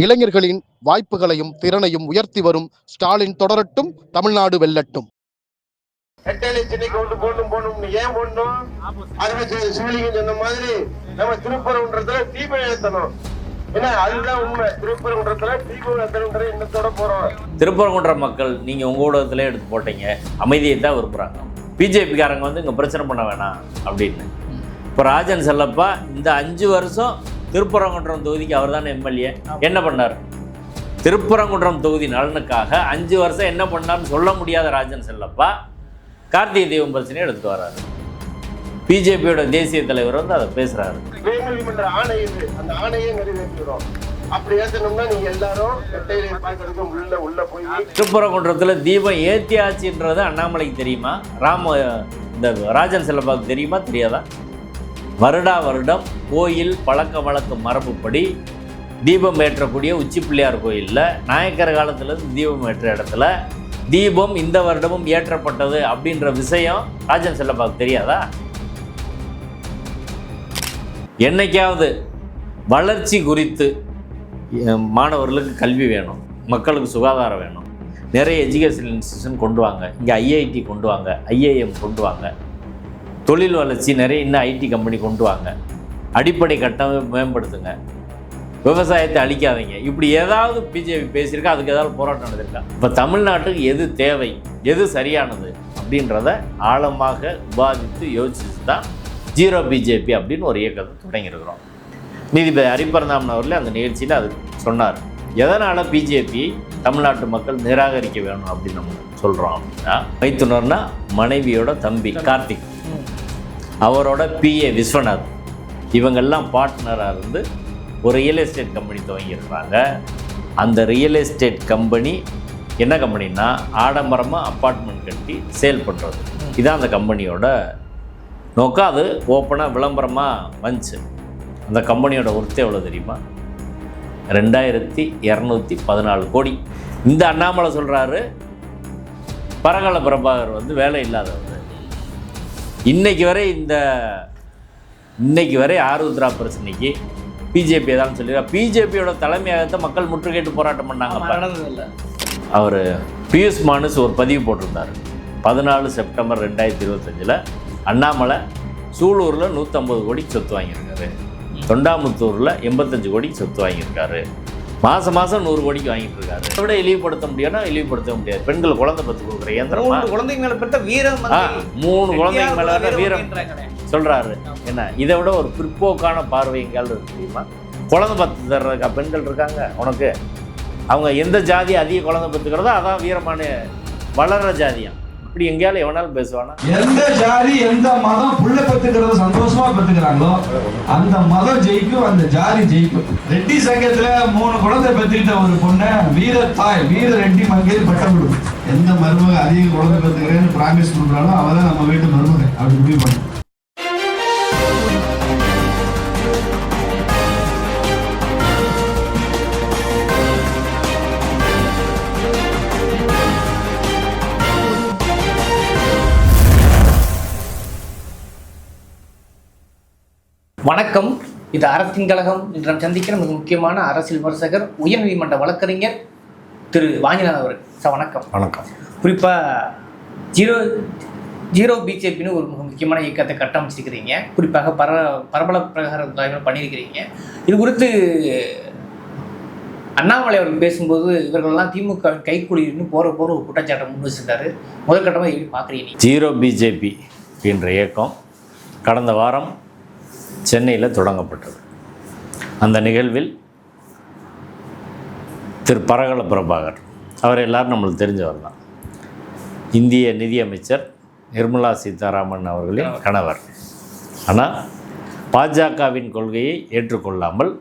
இளைஞர்களின் வாய்ப்புகளையும் திறனையும் உயர்த்தி வரும் ஸ்டாலின் தொடரட்டும், தமிழ்நாடு வெல்லட்டும். ஏன் போடணும்? சிவலிங்கம் சொன்ன மாதிரி நம்ம திருப்பரங்குன்றத்துல தீபம் ஏத்தணும். அதுதான் உண்மை. திருப்பரங்குன்றத்துல தீபம் ஏத்தணுன்ற எண்ணத்தோட போறோம். திருப்பரங்குன்ற மக்கள் நீங்க உங்க ஊடகத்திலே எடுத்து போட்டீங்க, அமைதியை தான் விரும்புறாங்க. பிஜேபிக்காரங்க வந்து இங்க பிரச்சனை பண்ண வேணாம் அப்படின்னு. இப்போ ராஜன் செல்லப்பா இந்த 5 வருஷம் திருப்பரங்குன்றம் தொகுதிக்கு அவர் தானே எம்எல்ஏ. என்ன பண்ணார்? திருப்பரங்குன்றம் தொகுதி நலனுக்காக 5 வருஷம் என்ன பண்ணார்னு சொல்ல முடியாத ராஜன் செல்லப்பா கார்த்திகை தீபம் பிரச்சனையை எடுத்துட்டு வர்றாரு. பிஜேபியோட தேசிய தலைவர் வந்து அதை பேசுறாரு. உயர்நீதிமன்ற ஆணை இது, அந்த ஆணையை நிறைவேற்றுகிறோம். அப்படி ஏற்றணும்னா நீங்க எல்லாரும் உள்ள போய் திருப்பரங்குன்றத்துல தீபம் ஏத்தியாச்சுன்றது அண்ணாமலைக்கு தெரியுமா? இந்த ராஜன் செல்லப்பாவுக்கு தெரியுமா தெரியாதா? வருடா வருடம் கோயில் பழக்க வழக்க மரபுப்படி தீபம் ஏற்றக்கூடிய உச்சி பிள்ளையார் கோயிலில் நாயக்கர் காலத்துலேருந்து தீபம் ஏற்ற இடத்துல தீபம் இந்த வருடமும் ஏற்றப்பட்டது அப்படின்ற விஷயம் ராஜன் செல்லப்பாவுக்கு தெரியாதா? என்னைக்காவது வளர்ச்சி குறித்து மாணவர்களுக்கு கல்வி வேணும், மக்களுக்கு சுகாதாரம் வேணும், நிறைய எஜுகேஷன் இன்ஸ்டியூஷன் கொண்டு வாங்க, இங்கே ஐஐடி கொண்டு வாங்க, ஐஏஎம் கொண்டு வாங்க, தொழில் வளர்ச்சி நிறைய இன்னும் ஐடி கம்பெனி கொண்டு வாங்க, அடிப்படை கட்டமைப்பை மேம்படுத்துங்க, விவசாயத்தை அழிக்காதீங்க, இப்படி ஏதாவது பிஜேபி பேசியிருக்கா? அதுக்கு ஏதாவது போராட்டம் நடந்திருக்கா? இப்போ தமிழ்நாட்டுக்கு எது தேவை, எது சரியானது அப்படின்றத ஆழமாக விவாதித்து யோசிச்சு தான் ஜீரோ பிஜேபி அப்படின்னு ஒரு இயக்கத்தை தொடங்கியிருக்கிறோம். நீதிபதி ஹரிபரந்தாமன் அவர்களே அந்த நிகழ்ச்சியில் அது சொன்னார். எதனால் பிஜேபி தமிழ்நாட்டு மக்கள் நிராகரிக்க வேணும் அப்படின்னு நம்ம சொல்கிறோம் அப்படின்னா, மைத்துனர்னா மனைவியோட தம்பி கார்த்திக், அவரோட பிஏ விஸ்வநாத், இவங்கெல்லாம் பார்ட்னராக இருந்து ஒரு ரியல் எஸ்டேட் கம்பெனி துவங்கியிருக்கிறாங்க. அந்த ரியல் எஸ்டேட் கம்பெனி என்ன கம்பெனின்னா, ஆடம்பரமாக அப்பார்ட்மெண்ட் கட்டி சேல் பண்ணுறது. இதுதான் அந்த கம்பெனியோட நோக்கம். அது ஓப்பனாக விளம்பரமாக வந்துச்சு. அந்த கம்பெனியோட ஒர்த்து எவ்வளோ தெரியுமா? 2214 கோடி. இந்த அண்ணாமலை சொல்கிறாரு பரகால பிரபாகர் வந்து வேலை இல்லாதவர். இன்னைக்கு வரை ஆருத்ரா பிரச்சனைக்கு பிஜேபி ஏதாவது சொல்லிடுறா? பிஜேபியோட தலைமையகத்தை மக்கள் முற்றுகையிட்டு போராட்டம் பண்ணாங்க. அவர் பியூஷ் மானுஸ் ஒரு பதிவு போட்டிருந்தார். 14 செப்டம்பர் 2025 அண்ணாமலை சூலூரில் 150 கோடிக்கு சொத்து வாங்கியிருக்காரு, தொண்டாமுத்தூரில் 85 கோடிக்கு சொத்து வாங்கியிருக்காரு, மாதம் 100 கோடிக்கு வாங்கிட்டு இருக்காரு. அதை விட இழிவுபடுத்த முடியும்னா இழிவுபடுத்த முடியாது. பெண்கள் குழந்தை பத்து கொடுக்குற இயந்திரமா? 3 குழந்தைங்க மேலே பெற்ற வீரம், 3 குழந்தைங்க மேலே வீரம் சொல்கிறாரு. என்ன இதை விட ஒரு பிற்போக்கான பார்வை எங்காலும் இருக்கு தெரியுமா? குழந்தை பத்து தர்றதுக்கா பெண்கள் இருக்காங்க உனக்கு? அவங்க எந்த ஜாதி அதிக குழந்தை பத்துக்கிறதோ அதான் வீரமான வளர்ற ஜாதியாம். இப்படி எங்கேயாலும் எவனாலும் பேசுவானா? எந்த ஜாதி எந்த மதம் புள்ள பெற்றுக்கிறத சந்தோஷமா பெற்றுக்கிறாங்களோ அந்த மதம் ஜெயிக்கும், அந்த ஜாதி ஜெயிக்கும். ரெட்டி சங்கத்துல 3 குழந்தை பெற்றுக்கிட்ட ஒரு பொண்ணை வீரத்தாய் வீர ரெட்டி மங்கையில் பட்டம் விடும். எந்த மருமக அதிக குழந்தை பெற்றுக்கிறேன்னு பிராமிஸ் பண்றாலும் அவதான் நம்ம வீட்டு மருமகை அப்படி முடிவு பண்ணும். வணக்கம். இது அறத்தின் கழகம். இன்று நாம் சந்திக்கிற மிக முக்கியமான அரசியல் விமர்சகர், உயர்நீதிமன்ற வழக்கறிஞர் திரு வாஞ்சிநாதன் அவர்கள். சார் வணக்கம். வணக்கம். குறிப்பாக ஜீரோ பிஜேபின்னு ஒரு மிக முக்கியமான இயக்கத்தை கட்டமைச்சிருக்கிறீங்க. குறிப்பாக பரபல பிரகாரம் பண்ணியிருக்கிறீங்க. இது குறித்து அண்ணாமலை அவர்கள் பேசும்போது இவர்கள்லாம் திமுக கைக்கூலின்னு போகிற ஒரு குற்றச்சாட்டை முன் வச்சிருக்காரு. முதற்கட்டமாக எப்படி பார்க்குறீங்க? ஜீரோ பிஜேபி என்ற இயக்கம் கடந்த வாரம் சென்னையில் தொடங்கப்பட்டது. அந்த நிகழ்வில் திரு பரகால பிரபாகர் அவர் எல்லாரும் நம்மளுக்கு தெரிஞ்சவர் தான். இந்திய நிதியமைச்சர் நிர்மலா சீதாராமன் அவர்களின் கணவர். ஆனால் பாஜகவின் கொள்கையை ஏற்றுக்கொள்ளாமல்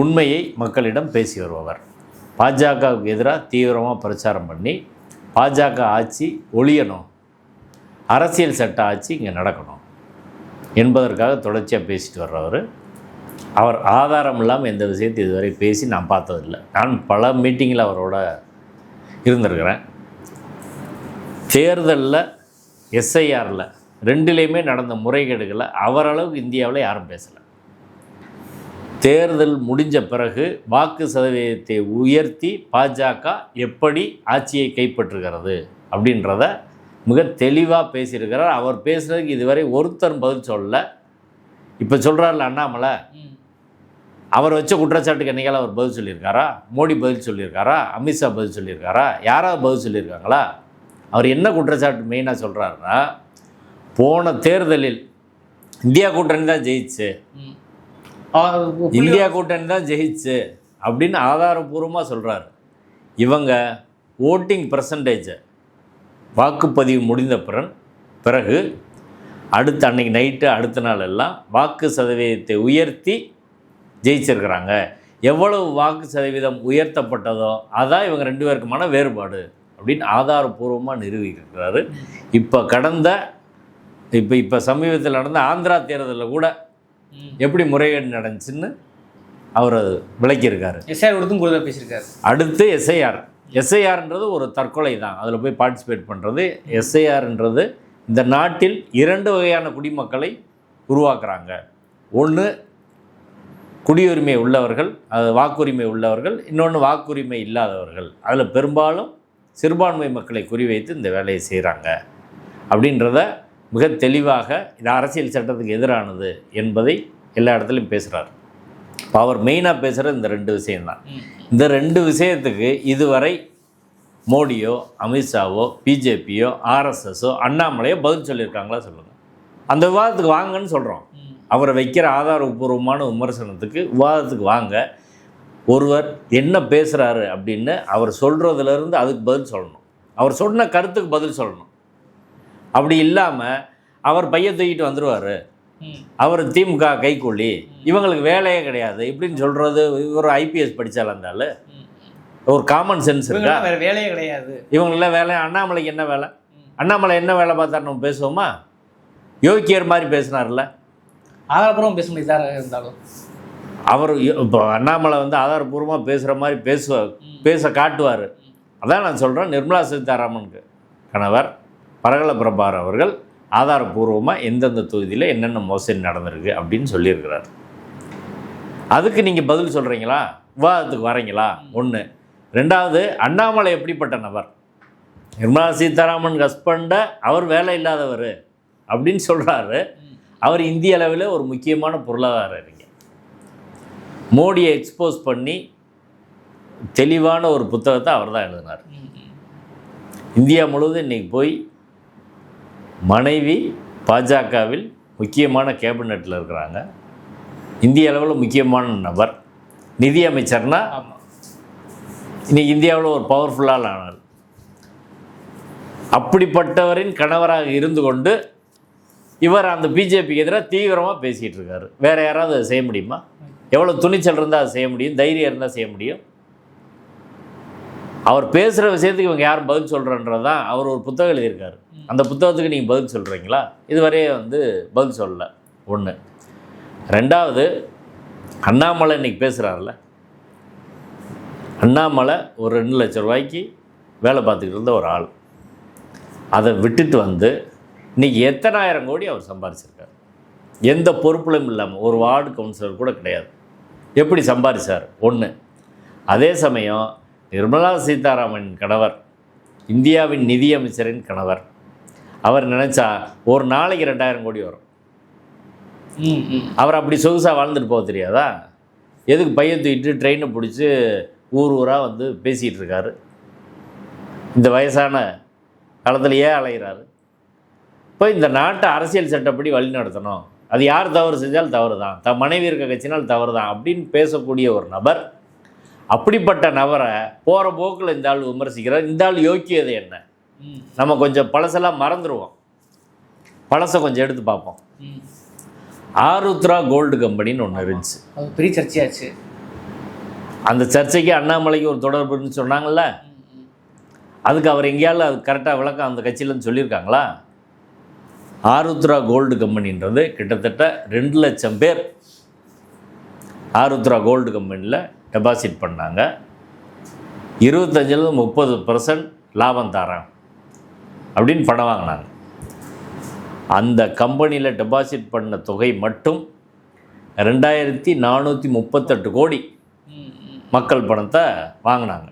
உண்மையை மக்களிடம் பேசி வருபவர். பாஜகவுக்கு எதிராக தீவிரமாக பிரச்சாரம் பண்ணி பாஜக ஆட்சி ஒழியணும், அரசியல் சட்ட ஆட்சி இங்கே நடக்கணும் என்பதற்காக தொடர்ச்சியாக பேசிட்டு வர்றவர். அவர் ஆதாரம் இல்லாமல் எந்த விஷயத்தை இதுவரை பேசி நான் பார்த்ததில்லை. நான் பல மீட்டிங்கில் அவரோட இருந்திருக்கிறேன். தேர்தலில் எஸ்ஐஆரில் 2லேயுமே நடந்த முறைகேடுகளை அவரளவுக்கு இந்தியாவில் யாரும் பேசலை. தேர்தல் முடிஞ்ச பிறகு வாக்கு சதவீதத்தை உயர்த்தி பாஜக எப்படி ஆட்சியை கைப்பற்றுகிறது அப்படின்றத மிக தெளிவாக பேசியிருக்கிறார். அவர் பேசுகிறதுக்கு இதுவரை ஒருத்தர் பதில் சொல்லலை. இப்போ சொல்கிறார்ல அண்ணாமலை, அவர் வச்ச குற்றச்சாட்டுக்கு என்னைக்கால அவர் பதில் சொல்லியிருக்காரா? மோடி பதில் சொல்லியிருக்காரா? அமித்ஷா பதில் சொல்லியிருக்காரா? யாராவது பதில் சொல்லியிருக்காங்களா? அவர் என்ன குற்றச்சாட்டு மெயினாக சொல்கிறாருன்னா, போன தேர்தலில் இந்தியா கூட்டணி தான் ஜெயிச்சு, இந்தியா கூட்டணி தான் ஜெயிச்சு அப்படின்னு ஆதாரபூர்வமாக சொல்கிறாரு. இவங்க ஓட்டிங் பர்சன்டேஜை வாக்குப்பதிவு முடிந்த பிறகு அடுத்த அன்னைக்கு நைட்டு அடுத்த நாள் எல்லாம் வாக்கு சதவீதத்தை உயர்த்தி ஜெயிச்சிருக்கிறாங்க. எவ்வளவு வாக்கு சதவீதம் உயர்த்தப்பட்டதோ அதான் இவங்க 2 பேருக்குமான வேறுபாடு அப்படின்னு ஆதாரபூர்வமாக நிரூபிக்கிறாரு. இப்போ சமீபத்தில் நடந்த ஆந்திரா தேர்தலில் கூட எப்படி முறைகேடு நடந்துச்சுன்னு அவர் விளக்கியிருக்காரு. எஸ்ஐஆர் கொடுத்தும் கூட பேசியிருக்காரு. அடுத்து எஸ்ஐஆர்ன்றது ஒரு தற்கொலை தான். அதில் போய் பார்ட்டிசிபேட் பண்ணுறது. எஸ்ஐஆர்ன்றது இந்த நாட்டில் 2 வகையான குடிமக்களை உருவாக்குறாங்க. ஒன்று குடியுரிமை உள்ளவர்கள், அது வாக்குரிமை உள்ளவர்கள். இன்னொன்று வாக்குரிமை இல்லாதவர்கள். அதில் பெரும்பாலும் சிறுபான்மை மக்களை குறிவைத்து இந்த வேலையை செய்கிறாங்க அப்படின்றத மிக தெளிவாக இது அரசியல் சட்டத்துக்கு எதிரானது என்பதை எல்லா இடத்துலையும் பேசுகிறார். இப்போ அவர் மெயினாக பேசுகிறது இந்த 2 விஷயம்தான். இந்த 2 விஷயத்துக்கு இதுவரை மோடியோ அமித்ஷாவோ பிஜேபியோ ஆர்எஸ்எஸோ அண்ணாமலையோ பதில் சொல்லியிருக்காங்களா சொல்லுங்கள். அந்த விவாதத்துக்கு வாங்கன்னு சொல்கிறோம். அவரை வைக்கிற ஆதாரபூர்வமான விமர்சனத்துக்கு விவாதத்துக்கு வாங்க. ஒருவர் என்ன பேசுகிறாரு அப்படின்னு அவர் சொல்கிறதுலேருந்து அதுக்கு பதில் சொல்லணும். அவர் சொன்ன கருத்துக்கு பதில் சொல்லணும். அப்படி இல்லாமல் அவர் பைய தூக்கிட்டு வந்துடுவார், அவர் திமுக கைக்கூலி, இவங்களுக்கு வேலையே கிடையாது இப்படின்னு சொல்கிறது. ஒரு ஐபிஎஸ் படித்தால் இருந்தாலும் ஒரு காமன் சென்ஸ் இருக்கா? வேறு வேலையே கிடையாது இவங்களெலாம் வேலை. அண்ணாமலைக்கு என்ன வேலை? அண்ணாமலை என்ன வேலை பார்த்தாரு நம்ம பேசுவோமா? யோக்கியர் மாதிரி பேசினார்ல. ஆதாரப்பூர்வம் பேச முடியாது இருந்தாலும் அவர் இப்போ அண்ணாமலை ஆதாரப்பூர்வமாக பேசுகிற மாதிரி பேச காட்டுவார். அதான் நான் சொல்கிறேன். நிர்மலா சீதாராமனுக்கு கணவர் பரகல பிரபாகர் அவர்கள் ஆதாரப்பூர்வமாக எந்தெந்த தொகுதியில் என்னென்ன மோசடி நடந்திருக்கு அப்படின்னு சொல்லியிருக்கிறார். அதுக்கு நீங்கள் பதில் சொல்கிறீங்களா? விவாதத்துக்கு வரீங்களா? ஒன்று. ரெண்டாவது, அண்ணாமலை எப்படிப்பட்ட நபர்? நிர்மலா சீதாராமன் ஹஸ்பண்டை அவர் வேலை இல்லாதவர் அப்படின்னு சொல்கிறாரு. அவர் இந்திய அளவில் ஒரு முக்கியமான பொருளாதார அறிஞர். மோடியை எக்ஸ்போஸ் பண்ணி தெளிவான ஒரு புத்தகத்தை அவர் தான் எழுதினார். இந்தியா முழுவதும் இன்றைக்கி போய் மனைவி பாஜகவில் முக்கியமான கேபினெட்டில் இருக்கிறாங்க. இந்திய அளவில் முக்கியமான நபர், நிதி அமைச்சர்னா இன்றைக்கி இந்தியாவில் ஒரு பவர்ஃபுல்லான ஆனார். அப்படிப்பட்டவரின் கணவராக இருந்து கொண்டு இவர் அந்த பிஜேபிக்கு எதிராக தீவிரமாக பேசிகிட்டு இருக்காரு. வேறு யாராவது அதை செய்ய முடியுமா? எவ்வளோ துணிச்சல் இருந்தால் அதை செய்ய முடியும், தைரியம் இருந்தால் செய்ய முடியும். அவர் பேசுகிற விஷயத்துக்கு இவங்க யார் பதில் சொல்கிறன்றது தான். அவர் ஒரு புத்தகம் எழுதியிருக்காரு. அந்த புத்தகத்துக்கு நீங்கள் பதில் சொல்கிறீங்களா? இதுவரையே பதில் சொல்லலை. ஒன்று. ரெண்டாவது, அண்ணாமலை இன்றைக்கி பேசுகிறார்ல, அண்ணாமலை ஒரு 2 லட்ச ரூபாய்க்கு வேலை பார்த்துக்கிட்டு இருந்த ஒரு ஆள். அதை விட்டுட்டு இன்றைக்கி எத்தனாயிரம் கோடி அவர் சம்பாதிச்சிருக்கார். எந்த பொறுப்புலையும் இல்லாமல், ஒரு வார்டு கவுன்சிலர் கூட கிடையாது. எப்படி சம்பாதிச்சார்? ஒன்று. அதே சமயம் நிர்மலா சீதாராமனின் கணவர், இந்தியாவின் நிதியமைச்சரின் கணவர், அவர் நினச்சா ஒரு நாளைக்கு 2000 கோடி வரும். அவர் அப்படி சொகுசாக வாழ்ந்துட்டு போக தெரியாதா? எதுக்கு பையன் தூக்கிட்டு ட்ரெயினை பிடிச்சி ஊராக பேசிகிட்டு இருக்காரு? இந்த வயசான காலத்திலேயே அலைகிறாரு. இப்போ இந்த நாட்டை அரசியல் சட்டப்படி வழி நடத்தணும். அது யார் தவறு செஞ்சாலும் தவறு தான், மனைவி இருக்க கட்சினால் தவறு தான் அப்படின்னு பேசக்கூடிய ஒரு நபர். அப்படிப்பட்ட நபரை போகிற போக்கில் இந்த ஆள் விமர்சிக்கிறார். இந்த ஆள் யோக்கியது என்ன? நம்ம கொஞ்சம் பழசெல்லாம் மறந்துடுவோம், பழசை கொஞ்சம் எடுத்து பார்ப்போம். ஆருத்ரா கோல்டு கம்பெனின்னு ஒன்று இருந்துச்சு. அது பெரிய சர்ச்சையாச்சு. அந்த சர்ச்சைக்கு அண்ணாமலைக்கு ஒரு தொடர்புன்னு சொன்னாங்கள்ல, அதுக்கு அவர் எங்கேயாலும் அது கரெக்டாக விளக்கம் அந்த கட்சியிலன்னு சொல்லியிருக்காங்களா? ஆருத்ரா கோல்டு கம்பெனின்றது கிட்டத்தட்ட 2 லட்சம் பேர் ஆருத்ரா கோல்டு கம்பெனியில் டெபாசிட் பண்ணாங்க. 25-30% லாபம் தராங்க அப்படின்னு பணம் வாங்கினாங்க. அந்த கம்பெனியில் டெபாசிட் பண்ண தொகை மட்டும் 2438 கோடி மக்கள் பணத்தை வாங்கினாங்க.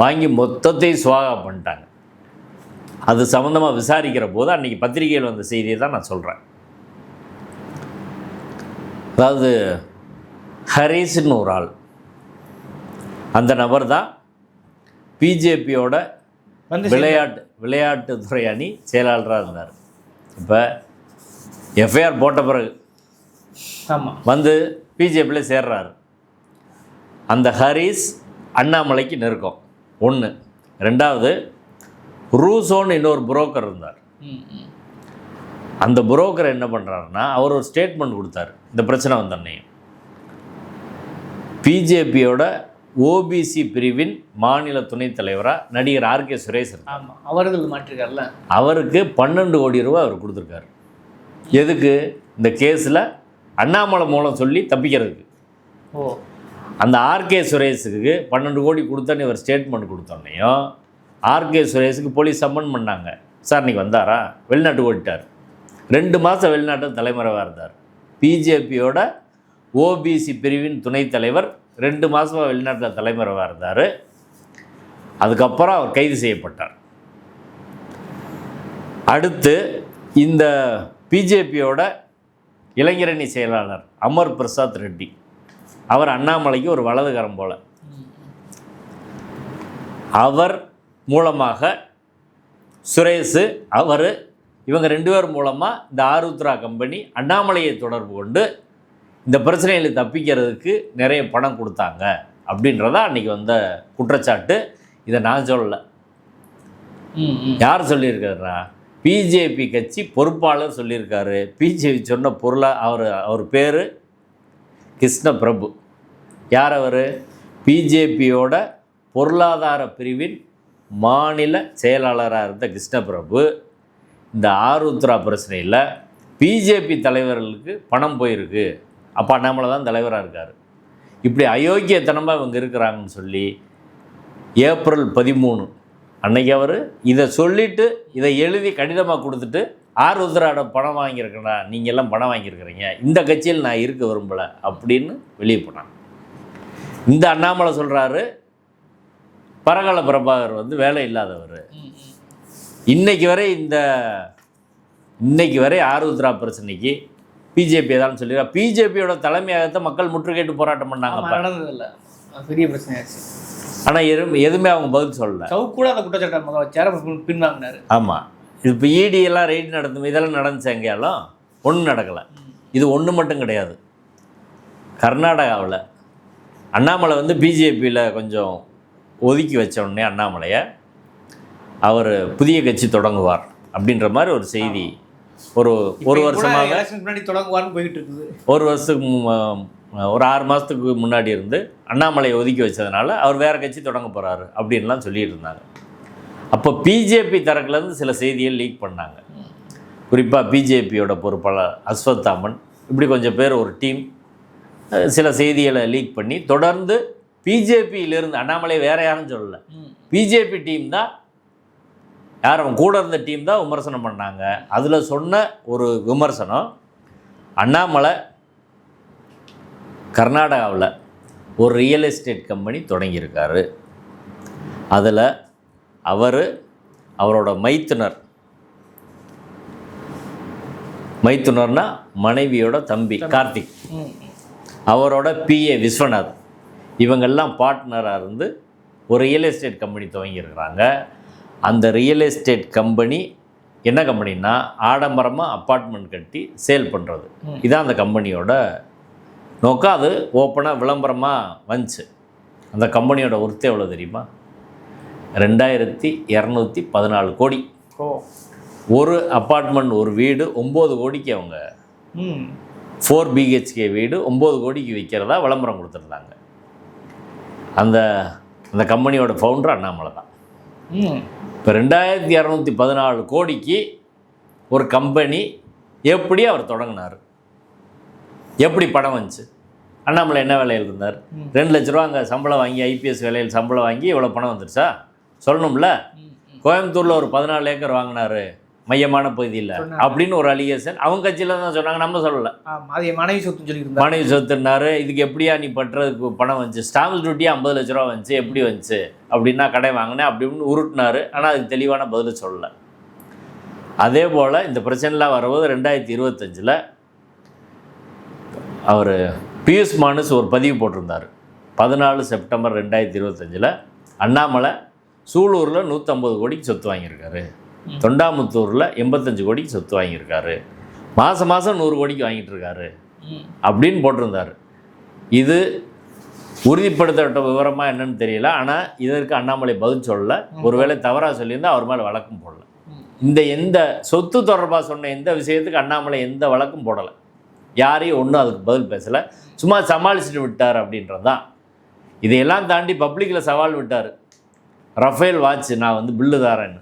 வாங்கி மொத்தத்தையும் சுவாகா பண்ணிட்டாங்க. அது சம்மந்தமாக விசாரிக்கிற போது அன்றைக்கி பத்திரிகையில் வந்த செய்தியை தான் நான் சொல்கிறேன். அதாவது ஹரீஸ்னு ஒரு ஆள், அந்த நபர் தான் பிஜேபியோட விளையாட்டுத்துறை அணி செயலாளராக இருந்தார். இப்போ எஃப்ஐஆர் போட்ட பிறகு வந்து பிஜேபியில் சேர்றாரு. அந்த ஹரீஸ் அண்ணாமலைக்கு நெருக்கம் ஒன்று. ரெண்டாவது, ரூசோன்னு இன்னொரு புரோக்கர் இருந்தார். அந்த புரோக்கர் என்ன பண்ணுறாருன்னா, அவர் ஒரு ஸ்டேட்மெண்ட் கொடுத்தார். இந்த பிரச்சனை வந்தோடனே பிஜேபியோட ஓபிசி பிரிவின் மாநில துணைத் தலைவராக நடிகர் ஆர்கே சுரேஷ் அவர்கள் மாற்றிருக்காருல்ல, அவருக்கு 12 கோடி ரூபா அவர் கொடுத்துருக்காரு. எதுக்கு? இந்த கேஸில் அண்ணாமலை மூலம் சொல்லி தப்பிக்கிறதுக்கு. அந்த ஆர்கே சுரேஷுக்கு 12 கோடி கொடுத்தோன்னு இவர் ஸ்டேட்மெண்ட் கொடுத்தோன்னையும் ஆர்கே சுரேஷுக்கு போலீஸ் சம்மன் பண்ணாங்க. விசாரணைக்கு வந்தாரா? வெளிநாட்டுக்கு ஓடிட்டார். 2 மாதம் வெளிநாட்டில் தலைமறைவாக இருந்தார். பிஜேபியோட ஓபிசி பிரிவின் துணைத் தலைவர் 2 மாதமாக வெளிநாட்டில் தலைமறைவாக இருந்தார். அதுக்கப்புறம் அவர் கைது செய்யப்பட்டார். அடுத்து இந்த பிஜேபியோட இளைஞரணி செயலாளர் அமர் பிரசாத் ரெட்டி, அவர் அண்ணாமலைக்கு ஒரு வலதுகரம் போல. அவர் மூலமாக சுரேஷ், அவர், இவங்க 2 பேர் மூலமாக இந்த ஆருத்ரா கம்பெனி அண்ணாமலையை தொடர்பு கொண்டு இந்த பிரச்சனைகளை தப்பிக்கிறதுக்கு நிறைய பணம் கொடுத்தாங்க அப்படின்றதா அன்றைக்கி வந்த குற்றச்சாட்டு. இதை நான் சொல்லலை. யார் சொல்லியிருக்காருன்னா, பிஜேபி கட்சி பொறுப்பாளர் சொல்லியிருக்காரு. பிஜேபி சொன்ன அவர் பேர் கிருஷ்ண பிரபு. யார் அவர்? பிஜேபியோட பொருளாதார பிரிவின் மாநில செயலாளராக இருந்த கிருஷ்ண பிரபு இந்த ஆருத்ரா பிரச்சனையில் பிஜேபி தலைவர்களுக்கு பணம் போயிருக்கு, அப்போ அண்ணாமலை தான் தலைவராக இருக்கார், இப்படி அயோக்கியத்தனமாக இவங்க இருக்கிறாங்கன்னு சொல்லி ஏப்ரல் 13 அன்னைக்கு அவர் இதை சொல்லிவிட்டு இதை எழுதி கடிதமாக கொடுத்துட்டு, ஆருத்ராவோட பணம் வாங்கியிருக்கேன்னா, நீங்கள் எல்லாம் பணம் வாங்கியிருக்கிறீங்க, இந்த கட்சியில் நான் இருக்க விரும்பலை அப்படின்னு வெளியே போனாங்க. இந்த அண்ணாமலை சொல்கிறாரு பரகால பிரபாகர் வேலை இல்லாதவர். இன்னைக்கு வரை ஆருத்ரா பிரச்சனைக்கு பிஜேபி ஏதாவது சொல்லிடுறா. பிஜேபியோட தலைமையகத்தை மக்கள் முற்றுகையிட்டு போராட்டம் பண்ணாங்க. பெரிய பிரச்சனையாச்சு. ஆனால் எதுவுமே அவங்க பதில் சொல்லலை. கூட அந்த குற்றச்சாட்டை பின்வாங்கினார். ஆமாம், இது இப்போ இடி எல்லாம் ரைடு நடந்து இதெல்லாம் நடந்துச்சு, எங்கேயாலும் ஒன்றும் நடக்கலை. இது ஒன்று மட்டும் கிடையாது. கர்நாடகாவில் அண்ணாமலை பிஜேபியில் கொஞ்சம் ஒதுக்கி வச்ச உடனே அண்ணாமலையை அவர் புதிய கட்சி தொடங்குவார் அப்படின்ற மாதிரி ஒரு செய்தி ஒரு வருஷமாக தொடங்குவார்னு போயிட்டு இருக்குது. ஒரு வருஷத்துக்கு ஒரு 6 மாதத்துக்கு முன்னாடி இருந்து அண்ணாமலையை ஒதுக்கி வச்சதுனால அவர் வேறு கட்சி தொடங்க போகிறாரு அப்படின்லாம் சொல்லிட்டு இருந்தாங்க. அப்போ பிஜேபி தரப்புலேருந்து சில செய்திகள் லீக் பண்ணாங்க. குறிப்பாக பிஜேபியோட பொறுப்பாளர் அஸ்வத்தாமன், இப்படி கொஞ்சம் பேர் ஒரு டீம் சில செய்திகளை லீக் பண்ணி தொடர்ந்து பிஜேபியிலிருந்து, அண்ணாமலை வேறு யாரும் சொல்லலை, பிஜேபி டீம் தான், யார் அவன் கூட இருந்த டீம் தான் விமர்சனம் பண்ணாங்க. அதில் சொன்ன ஒரு விமர்சனம், அண்ணாமலை கர்நாடகாவில் ஒரு ரியல் எஸ்டேட் கம்பெனி தொடங்கியிருக்காரு. அதில் அவரோட மைத்துனர்னா மனைவியோட தம்பி கார்த்திக், அவரோட பிஏ விஸ்வநாத், இவங்கெல்லாம் பார்ட்னராக இருந்து ஒரு ரியல் எஸ்டேட் கம்பெனி துவங்கியிருக்கிறாங்க. அந்த ரியல் எஸ்டேட் கம்பெனி என்ன கம்பெனின்னா, ஆடம்பரமாக அப்பார்ட்மெண்ட் கட்டி சேல் பண்ணுறது. இதுதான் அந்த கம்பெனியோட நோக்கம். அது ஓப்பனாக விளம்பரமாக வந்துச்சு. அந்த கம்பெனியோட ஒர்த்து எவ்வளோ தெரியுமா? 2214 கோடி. ஒரு அப்பார்ட்மெண்ட், ஒரு வீடு 9 கோடிக்கு, அவங்க 4 BHK வீடு 9 கோடிக்கு விற்கிறதா விளம்பரம் கொடுத்துருந்தாங்க. அந்த கம்பெனியோட ஃபவுண்டர் அண்ணாமலை தான். இப்போ 2214 கோடிக்கு ஒரு கம்பெனி எப்படி அவர் தொடங்கினார்? எப்படி பணம் வந்துச்சு? அண்ணாமலை என்ன வேலையில் இருந்தார்? 2 லட்ச ரூபா அங்கே சம்பளம் வாங்கி, ஐபிஎஸ் வேலையில் சம்பளம் வாங்கி இவ்வளோ பணம் வந்துருச்சா? சொல்லணும்ல. கோயம்புத்தூரில் ஒரு 14 ஏக்கர் வாங்கினார், மையமான பகுதியில் அப்படின்னு ஒரு அலிகேஷன் அவங்க கட்சியில் தான் சொன்னாங்க, நம்ம சொல்லலை. அது மனைவி சொத்துன்னு சொல்லியிருந்தாங்க. மனைவி சொத்துனாரு. இதுக்கு எப்படியா நீ பட்டுறதுக்கு பணம் வந்துச்சு, ஸ்டாம்பிள் டியூட்டியாக 50 லட்ச ரூபா வந்துச்சு, எப்படி வந்துச்சு அப்படின்னா கடை வாங்கினேன் அப்படின்னு உருட்டினாரு. ஆனால் அதுக்கு தெளிவான பதில் சொல்லலை. அதே போல் இந்த பிரச்சனைலாம் வரும்போது 2025 அவர் பியூஷ் மானுஸ் ஒரு பதிவு போட்டிருந்தார். 14 செப்டம்பர் 2025 அண்ணாமலை சூலூரில் 150 கோடிக்கு சொத்து வாங்கியிருக்காரு, தொண்டாமுத்தூரில் 85 கோடிக்கு சொத்து வாங்கியிருக்காரு, மாதம் 100 கோடிக்கு வாங்கிட்டு இருக்காரு அப்படின்னு போட்டிருந்தார். இது உறுதிப்படுத்தப்பட்ட விவரமாக என்னன்னு தெரியல. ஆனால் இதற்கு அண்ணாமலை பதில் சொல்லலை. ஒருவேளை தவறாக சொல்லியிருந்தால் அவர் மேலே வழக்கும் போடலை. எந்த சொத்து தொடர்பாக சொன்ன எந்த விஷயத்துக்கு அண்ணாமலை எந்த வழக்கும் போடலை. யாரையும் ஒன்றும் அதுக்கு பதில் பேசலை. சும்மா சமாளிச்சுட்டு விட்டார் அப்படின்றது தான். இதையெல்லாம் தாண்டி பப்ளிக்கில் சவால் விட்டார். ரஃபேல் வாட்ச் நான் பில்லு தாரேன்னு.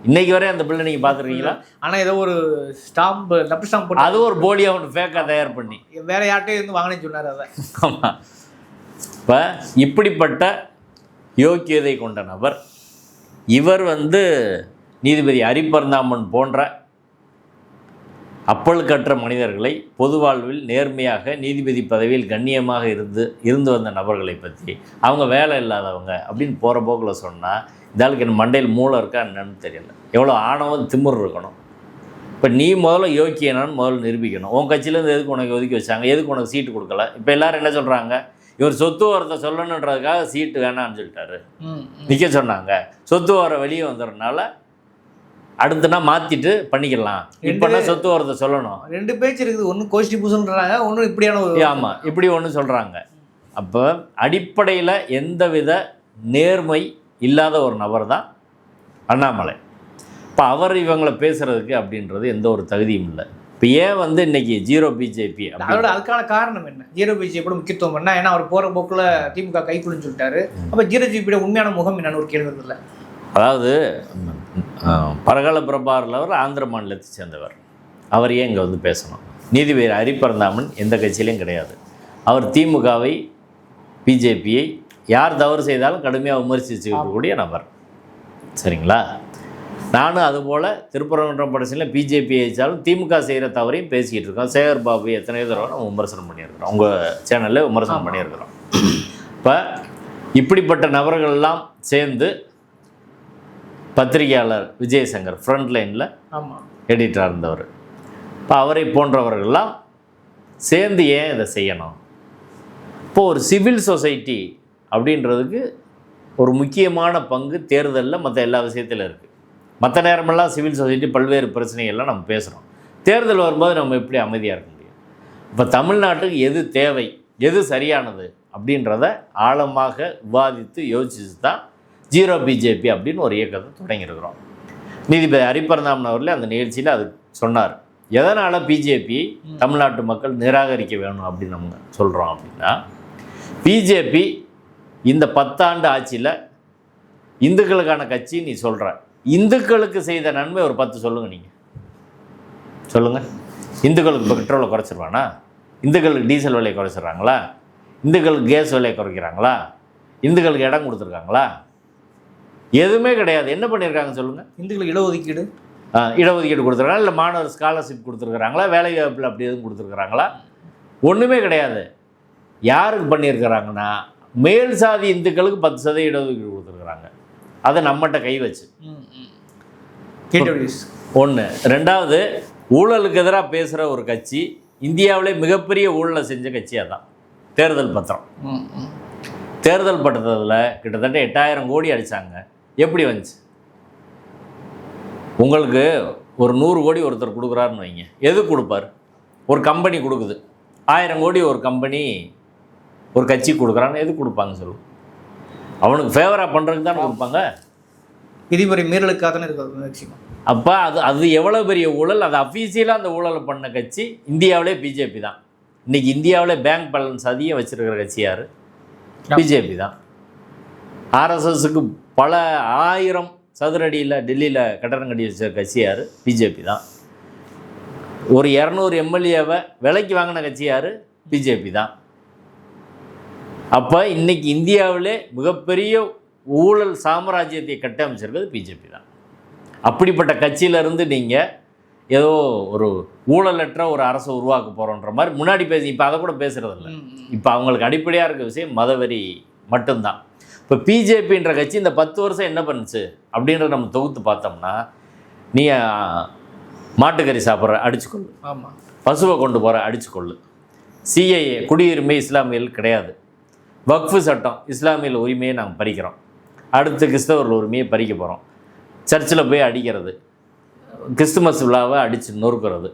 இன்னைக்கு வரை அந்த பில்லை நீங்கள் பார்த்துருக்கீங்களா? ஆனால் ஏதோ ஒரு ஸ்டாம்ப் லெஃப்ட் ஸ்டாம்ப் போட்டு அது ஒரு போலியாக ஒன்று ஃபேக்காக தயார் பண்ணி வேற யார்கிட்டே வாங்கினேன்னு சொன்னார். அதை ஆமாம். இப்போ இப்படிப்பட்ட யோக்கியதை கொண்ட நபர் இவர் நீதிபதி ஹரிபரந்தாமன் போன்ற அப்பழுக்கற்ற மனிதர்களை பொது வாழ்வில் நேர்மையாக நீதிபதி பதவியில் கண்ணியமாக இருந்து வந்த நபர்களை பற்றி அவங்க வேலை இல்லாதவங்க அப்படின்னு போகிற போக்கில் சொன்னால் இதாளுக்கு என் மண்டையில் மூளை இருக்கா என்னன்னு தெரியல. எவ்வளோ ஆணவம் திமிர் இருக்கணும். இப்போ நீ முதல்ல யோக்கியனான்னு முதல்ல நிரூபிக்கணும். உன் கட்சியிலேருந்து எதுக்கு உனக்கு ஒதுக்கி வச்சாங்க, எதுக்கு உனக்கு சீட்டு கொடுக்கல? இப்போ எல்லோரும் என்ன சொல்கிறாங்க, இவர் சொத்து வரத்தை சொல்லணுன்றதுக்காக சீட்டு வேணான்னு சொல்லிட்டாரு, நிற்க சொன்னாங்க. சொத்து வர வெளியே வந்துடுறதுனால அடுத்துனா மாற்றிட்டு பண்ணிக்கலாம். இப்போனா சொத்து வரத்தை சொல்லணும். 2 பேச்சு இருக்குது. ஒன்று கோஷ்டி பூசல்ன்றாங்க, ஒன்று இப்படியான ஆமாம் இப்படி ஒன்று சொல்கிறாங்க. அப்போ அடிப்படையில் எந்தவித நேர்மை இல்லாத ஒரு நபர் தான் அண்ணாமலை. இப்போ அவர் இவங்களை பேசுகிறதுக்கு அப்படின்றது எந்த ஒரு தகுதியும் இல்லை. இப்போ ஏன் இன்னைக்கு ஜீரோ பிஜேபி அதோட அதுக்கான காரணம் என்ன? ஜீரோ பிஜேபியோட முக்கியத்துவம் என்ன? ஏன்னா அவர் போகிற போக்கில் திமுக கைக்குள்ளுன்னு சொல்லிட்டாரு. அப்போ ஜீரோ பிஜேபியோட உண்மையான முகம் என்னன்னு ஒரு கேள்வி இல்லை. அதாவது பரகால பிரபாகர் அவர் ஆந்திர மாநிலத்தை சேர்ந்தவர். அவர் ஏன் இங்கே பேசணும்? நீதிபதி ஹரிபரந்தாமன் எந்த கட்சியிலையும் கிடையாது. அவர் திமுகவை பிஜேபியை யார் தவறு செய்தாலும் கடுமையாக விமர்சிச்சுக்கூடிய நபர். சரிங்களா? நானும் அதுபோல் திருப்பரங்குன்றம் பிரச்சனையில் பிஜேபி ஜெயிச்சாலும் திமுக செய்கிற தவறையும் பேசிக்கிட்டு இருக்கோம். சேகர் பாபு எத்தனையோ தடவை நம்ம விமர்சனம் பண்ணியிருக்கிறோம், உங்கள் சேனலில் விமர்சனம் பண்ணியிருக்கிறோம். இப்போ இப்படிப்பட்ட நபர்கள்லாம் சேர்ந்து பத்திரிகையாளர் விஜயசங்கர் ஃப்ரண்ட் லைனில் எடிட்டராக இருந்தவர், இப்போ அவரை போன்றவர்கள்லாம் சேர்ந்து ஏன் இதை செய்யணும்? இப்போது ஒரு சிவில் சொசைட்டி அப்படின்றதுக்கு ஒரு முக்கியமான பங்கு தேர்தலில் மற்ற எல்லா விஷயத்திலும் இருக்குது. மற்ற நேரமெல்லாம் சிவில் சொசைட்டி பல்வேறு பிரச்சனைகள்லாம் நம்ம பேசுகிறோம். தேர்தல் வரும்போது நம்ம எப்படி அமைதியாக இருக்க முடியும்? இப்போ தமிழ்நாட்டுக்கு எது தேவை, எது சரியானது அப்படின்றத ஆழமாக விவாதித்து யோசிச்சு தான் ஜீரோ பிஜேபி அப்படின்னு ஒரு இயக்கத்தை தொடங்கியிருக்கிறோம். நீதிபதி ஹரிபரந்தாமன் அவர்களே அந்த நிகழ்ச்சியில் அது சொன்னார். எதனால் பிஜேபி தமிழ்நாட்டு மக்கள் நிராகரிக்க வேணும் அப்படின்னு நம்ம சொல்கிறோம் அப்படின்னா, பிஜேபி இந்த 10 ஆண்டு ஆட்சியில் இந்துக்களுக்கான கட்சி நீ சொல்கிற, இந்துக்களுக்கு செய்த நன்மை ஒரு 10 சொல்லுங்கள். நீங்கள் சொல்லுங்கள். இந்துக்களுக்கு பெட்ரோலை குறைச்சிருவானா? இந்துக்களுக்கு டீசல் விலையை குறைச்சிட்றாங்களா? இந்துக்களுக்கு கேஸ் விலையை குறைக்கிறாங்களா? இந்துக்களுக்கு இடம் கொடுத்துருக்காங்களா? எதுவுமே கிடையாது. என்ன பண்ணியிருக்காங்க சொல்லுங்கள்? இந்துக்களுக்கு இடஒதுக்கீடு கொடுத்துருக்காங்களா? இல்லை மாணவர் ஸ்காலர்ஷிப் கொடுத்துருக்குறாங்களா? வேலை வாய்ப்பில் அப்படி எதுவும் கொடுத்துருக்குறாங்களா? ஒன்றுமே கிடையாது. யாருக்கு பண்ணியிருக்கிறாங்கன்னா மேல் சாதி இந்துக்களுக்கு 10% இடஒதுக்கீடு கொடுத்துருக்குறாங்க. அதை நம்மகிட்ட கை வச்சு ஒன்று. ரெண்டாவது, ஊழலுக்கு எதிராக பேசுகிற ஒரு கட்சி, இந்தியாவிலே மிகப்பெரிய ஊழலை செஞ்ச கட்சி அதான். தேர்தல் பத்திரம், தேர்தல் பத்திரத்தில் கிட்டத்தட்ட 8000 கோடி அடித்தாங்க. எப்படி வந்துச்சு? உங்களுக்கு ஒரு 100 கோடி ஒருத்தர் கொடுக்குறாருன்னு வைங்க, எது கொடுப்பார்? ஒரு கம்பெனி கொடுக்குது 1000 கோடி, ஒரு கம்பெனி ஒரு கட்சி கொடுக்குறான்னு எது கொடுப்பாங்க சொல்லுங்கள்? அவனுக்கு ஃபேவராக பண்ணுறதுக்கு தானே கொடுப்பாங்க. விதிமுறை மீறலுக்காக தானே இருக்குது மேக்சிமம். அப்போ அது எவ்வளோ பெரிய ஊழல். அது அஃபீஷியலாக அந்த ஊழலை பண்ண கட்சி இந்தியாவிலே பிஜேபி தான். இன்றைக்கி இந்தியாவிலே பேங்க் பேலன்ஸ் அதிகம் வச்சுருக்கிற கட்சி யார்? பிஜேபி தான். ஆர்எஸ்எஸ்க்கு பல 1000 சதுரடியில் டெல்லியில் கட்டடம் கட்டி வச்ச கட்சி யார்? பிஜேபி தான். ஒரு 200 எம்எல்ஏவை விலைக்கு வாங்கின கட்சி யார்? பிஜேபி தான். அப்போ இன்றைக்கி இந்தியாவிலே மிகப்பெரிய ஊழல் சாம்ராஜ்யத்தை கட்டமைச்சிருக்கிறது பிஜேபி தான். அப்படிப்பட்ட கட்சியிலேருந்து நீங்கள் ஏதோ ஒரு ஊழலற்ற ஒரு அரசை உருவாக்க போகிறோன்ற மாதிரி முன்னாடி இப்போ அதை கூட பேசுகிறதில்ல. இப்போ அவங்களுக்கு அடிப்படையாக இருக்க விஷயம் மதவெறி மட்டும்தான். இப்போ பிஜேபின்ற கட்சி இந்த 10 வருஷம் என்ன பண்ணுச்சு அப்படின்றத நம்ம தொகுத்து பார்த்தோம்னா, நீ மாட்டுக்கறி சாப்பிட்ற அடிச்சுக்கொள்ளு, ஆமாம், பசுவை கொண்டு போகிற அடிச்சுக்கொள்ளு, சிஏஏ குடியுரிமை இஸ்லாமியர்கள் கிடையாது, வக்ஃபு சட்டம் இஸ்லாமியர்கள் உரிமையை நாங்கள் பறிக்கிறோம், அடுத்து கிறிஸ்தவர்கள் உரிமையை பறிக்க போகிறோம், சர்ச்சில் போய் அடிக்கிறது, கிறிஸ்துமஸ் விழாவை அடித்து நொறுக்கிறது,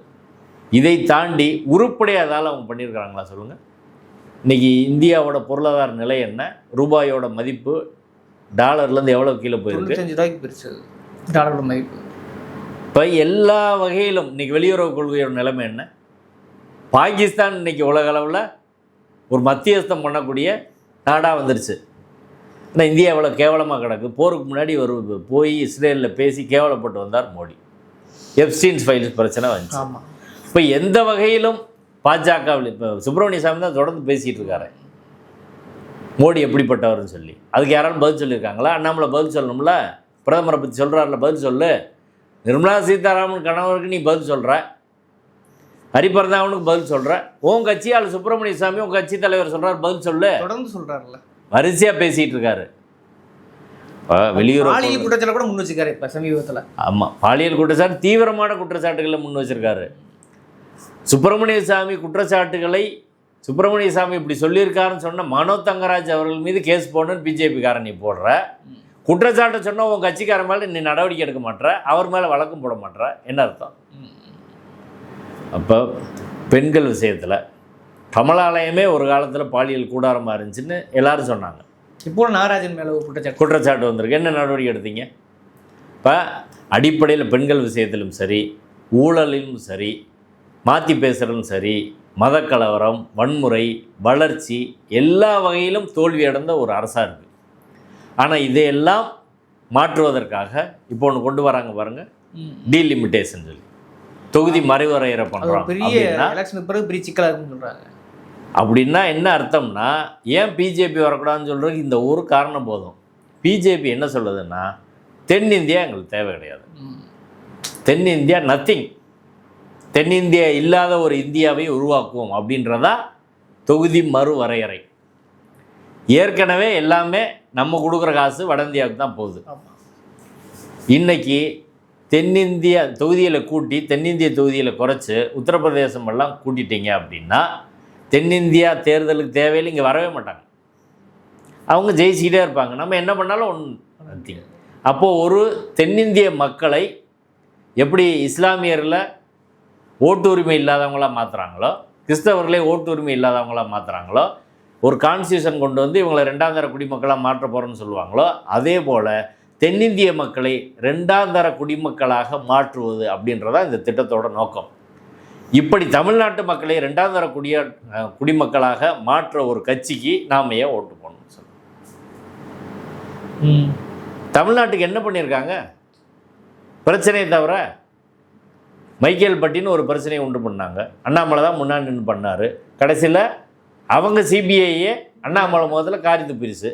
இதை தாண்டி உருப்படியாதால் அவங்க பண்ணியிருக்கிறாங்களா சொல்லுங்கள்? இன்றைக்கி இந்தியாவோட பொருளாதார நிலை என்ன? ரூபாயோட மதிப்பு டாலர்லேருந்து எவ்வளோ கீழே போயிருக்கு? 95 ரூபாய்க்கு பிரிச்சது டாலரோட மதிப்பு. இப்போ எல்லா வகையிலும் இன்றைக்கி வெளியுறவு கொள்கையோட நிலைமை என்ன? பாகிஸ்தான் இன்றைக்கி உலக அளவில் ஒரு மத்தியஸ்தம் பண்ணக்கூடிய நாடாக வந்துருச்சு. ஆனால் இந்தியா எவ்வளோ கேவலமாக கிடக்கு. போருக்கு முன்னாடி போய் இஸ்ரேலில் பேசி கேவலப்பட்டு வந்தார் மோடி. எப்ஸ்டீன்ஸ் ஃபைல்ஸ் பிரச்சனை வந்துச்சு. ஆமாம். இப்போ எந்த வகையிலும் பாஜகவில் இப்போ சுப்பிரமணிய சாமி தான் தொடர்ந்து பேசிகிட்டு இருக்காரு மோடி எப்படிப்பட்டவர்னு சொல்லி. அதுக்கு யாராலும் பதில் சொல்லியிருக்காங்களா? அண்ணாமலை பதில் சொல்லணும்ல. பிரதமரை பற்றி சொல்கிறாரில்ல, பதில் சொல்லு. நிர்மலா சீதாராமன் கணவருக்கு நீ பதில் சொல்கிற, ஹரிபரதாவனுக்கு பதில் சொல்கிற, உன் கட்சியால் சுப்பிரமணிய சாமி உங்கள் கட்சி தலைவர் சொல்கிறார் பதில் சொல்லு. தொடர்ந்து சொல்கிறாருல்ல, வரிசையாக பேசிகிட்டு இருக்காரு. வெளியுறவு பாலியல் குற்றச்சாட்டு கூட முன் வச்சுக்காரு இப்போ சமீபத்தில். ஆமாம், பாலியல் குற்றச்சாட்டு தீவிரமான குற்றச்சாட்டுகளை முன் வச்சிருக்காரு. சுப்பிரமணிய சாமி குற்றச்சாட்டுகளை சுப்பிரமணிய சாமி இப்படி சொல்லியிருக்காருன்னு சொன்ன மனோ தங்கராஜ் அவர்கள் மீது கேஸ் போடணும்னு பிஜேபிக்காரன் நீ போடுற. குற்றச்சாட்டை சொன்னால் உன் கட்சிக்காரன் மேலே நீ நடவடிக்கை எடுக்க மாட்டேற, அவர் மேலே வழக்கம் போட மாட்டேற, என்ன அர்த்தம்? அப்போ பெண்கள் விஷயத்தில் கமலாலயமே ஒரு காலத்தில் பாலியல் கூடாரமாக இருந்துச்சுன்னு எல்லாரும் சொன்னாங்க. இப்போ நாகராஜன் மேலே குற்றச்சாட்டு வந்திருக்கு. என்ன நடவடிக்கை எடுத்தீங்க? இப்போ அடிப்படையில் பெண்கள் விஷயத்திலும் சரி, ஊழலிலும் சரி, மாற்றி பேசுகிறதும் சரி, மதக்கலவரம், வன்முறை, வளர்ச்சி எல்லா வகையிலும் தோல்வி அடைந்த ஒரு அரசாக இருக்குது. ஆனால் இதையெல்லாம் மாற்றுவதற்காக இப்போ ஒன்று கொண்டு வராங்க பாருங்கள், டீலிமிட்டேஷன் சொல்லி தொகுதி மறைவரையறை பண்ணுறோம். பெரிய எலெக்ஷனுக்கு பிறகு பெரிய சிக்கலாக இருக்குன்னு சொல்கிறாங்க. அப்படின்னா என்ன அர்த்தம்னா, ஏன் பிஜேபி வரக்கூடாதுன்னு சொல்கிறதுக்கு இந்த ஒரு காரணம் போதும். பிஜேபி என்ன சொல்லுதுன்னா, தென்னிந்தியா எங்களுக்கு தேவை கிடையாது, தென்னிந்தியா நத்திங், தென்னிந்தியா இல்லாத ஒரு இந்தியாவை உருவாக்குவோம் அப்படின்றதா தொகுதி மறுவரையறை. ஏற்கனவே எல்லாமே நம்ம கொடுக்குற காசு வட இந்தியாவுக்கு தான் போகுது. இன்றைக்கி தென்னிந்திய தொகுதியில் கூட்டி தென்னிந்திய தொகுதியில் குறைச்சி உத்தரப்பிரதேசம் எல்லாம் கூட்டிட்டீங்க அப்படின்னா தென்னிந்தியா தேர்தலுக்கு தேவையில்லை, இங்கே வரவே மாட்டாங்க, அவங்க ஜெயிச்சுக்கிட்டே இருப்பாங்க. நம்ம என்ன பண்ணாலும் ஒன்று. அப்போது ஒரு தென்னிந்திய மக்களை எப்படி இஸ்லாமியரில் ஓட்டு உரிமை இல்லாதவங்களாக மாற்றுறாங்களோ, கிறிஸ்தவர்களே ஓட்டு உரிமை இல்லாதவங்களாக மாற்றுறாங்களோ, ஒரு கான்ஸ்டியூஷன் கொண்டு வந்து இவங்களை 2ஆம் தர குடிமக்களாக மாற்ற போகிறோன்னு சொல்லுவாங்களோ, அதே போல் தென்னிந்திய மக்களை 2ஆம் தர குடிமக்களாக மாற்றுவது அப்படின்றதான் இந்த திட்டத்தோட நோக்கம். இப்படி தமிழ்நாட்டு மக்களை 2ஆம் தர குடிமக்களாக மாற்ற ஒரு கட்சிக்கு நாம் ஏன் ஓட்டு போடணும்னு சொல்லுவோம். தமிழ்நாட்டுக்கு என்ன பண்ணியிருக்காங்க? பிரச்சனையை தவிர மைக்கேல் பட்டின்னு ஒரு பிரச்சனையை உண்டு பண்ணாங்க. அண்ணாமலை தான் முன்னாடி நின்று பண்ணார். கடைசியில் அவங்க சிபிஐயே அண்ணாமலை முதல்ல காரித்து பிரிச்சு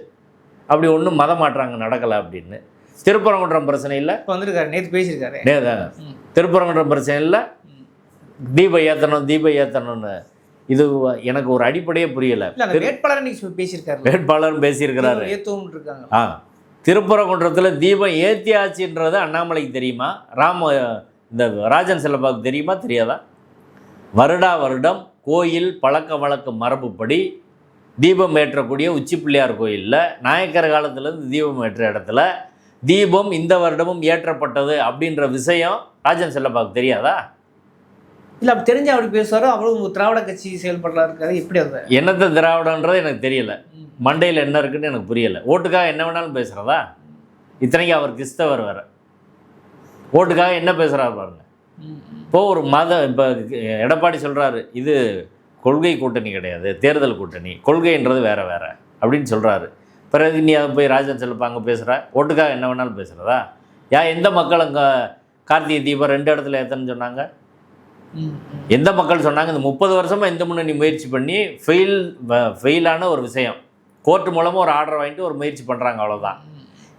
அப்படி ஒன்றும் மதம் மாற்றாங்க நடக்கலை அப்படின்னு. திருப்பரங்குன்றம் பிரச்சனையில் வந்திருக்காரு, நேற்று பேசியிருக்காரு. திருப்பரங்குன்றம் பிரச்சனையில் தீபம் ஏற்றணும்னு இது எனக்கு ஒரு அடிப்படையே புரியலை. வேட்பாளரும் பேசியிருக்கிறாரு. திருப்பரங்குன்றத்தில் தீபம் ஏற்றியாச்சுன்றது அண்ணாமலைக்கு தெரியுமா? இந்த ராஜன் செல்லப்பாவுக்கு தெரியுமா தெரியாதா? வருடா வருடம் கோயில் பழக்க வழக்க மரபுப்படி தீபம் ஏற்றக்கூடிய உச்சி பிள்ளையார் கோயிலில் நாயக்கர் காலத்துலேருந்து தீபம் ஏற்ற இடத்துல தீபம் இந்த வருடமும் ஏற்றப்பட்டது அப்படின்ற விஷயம் ராஜன் செல்லப்பாவுக்கு தெரியாதா? இல்லை, அப்படி தெரிஞ்சு அப்படி பேசுவாரோ. அவ்வளோ திராவிட கட்சி செயல்படலாம் இருக்காது. எப்படி அது என்னத்தை திராவிடன்றது எனக்கு தெரியல, மண்டையில் என்ன இருக்குன்னு எனக்கு புரியலை. ஓட்டுக்காக என்ன வேணாலும் பேசுகிறதா? இத்தனைக்கு அவர் கிறிஸ்தவர் வேறு, ஓட்டுக்காக என்ன பேசுகிறாரு பாருங்க. இப்போது ஒரு இப்போ எடப்பாடி சொல்கிறாரு, இது கொள்கை கூட்டணி கிடையாது, தேர்தல் கூட்டணி, கொள்கைன்றது வேறு வேறு அப்படின்னு சொல்கிறாரு. பிறகு நீ அதை போய் ராஜன் செல்லப்பா அங்கே பேசுகிற, ஓட்டுக்காக என்ன வேணாலும் பேசுகிறதா? எந்த மக்கள் அங்கே கார்த்திகை தீபம் 2 இடத்துல ஏற்றன்னு சொன்னாங்க? எந்த மக்கள் சொன்னாங்க? இந்த 30 வருஷமாக எந்த முன்னணி முயற்சி பண்ணி ஃபெயிலான ஒரு விஷயம், கோர்ட்டு மூலமாக ஒரு ஆர்டர் வாங்கிட்டு ஒரு முயற்சி பண்ணுறாங்க, அவ்வளோதான்.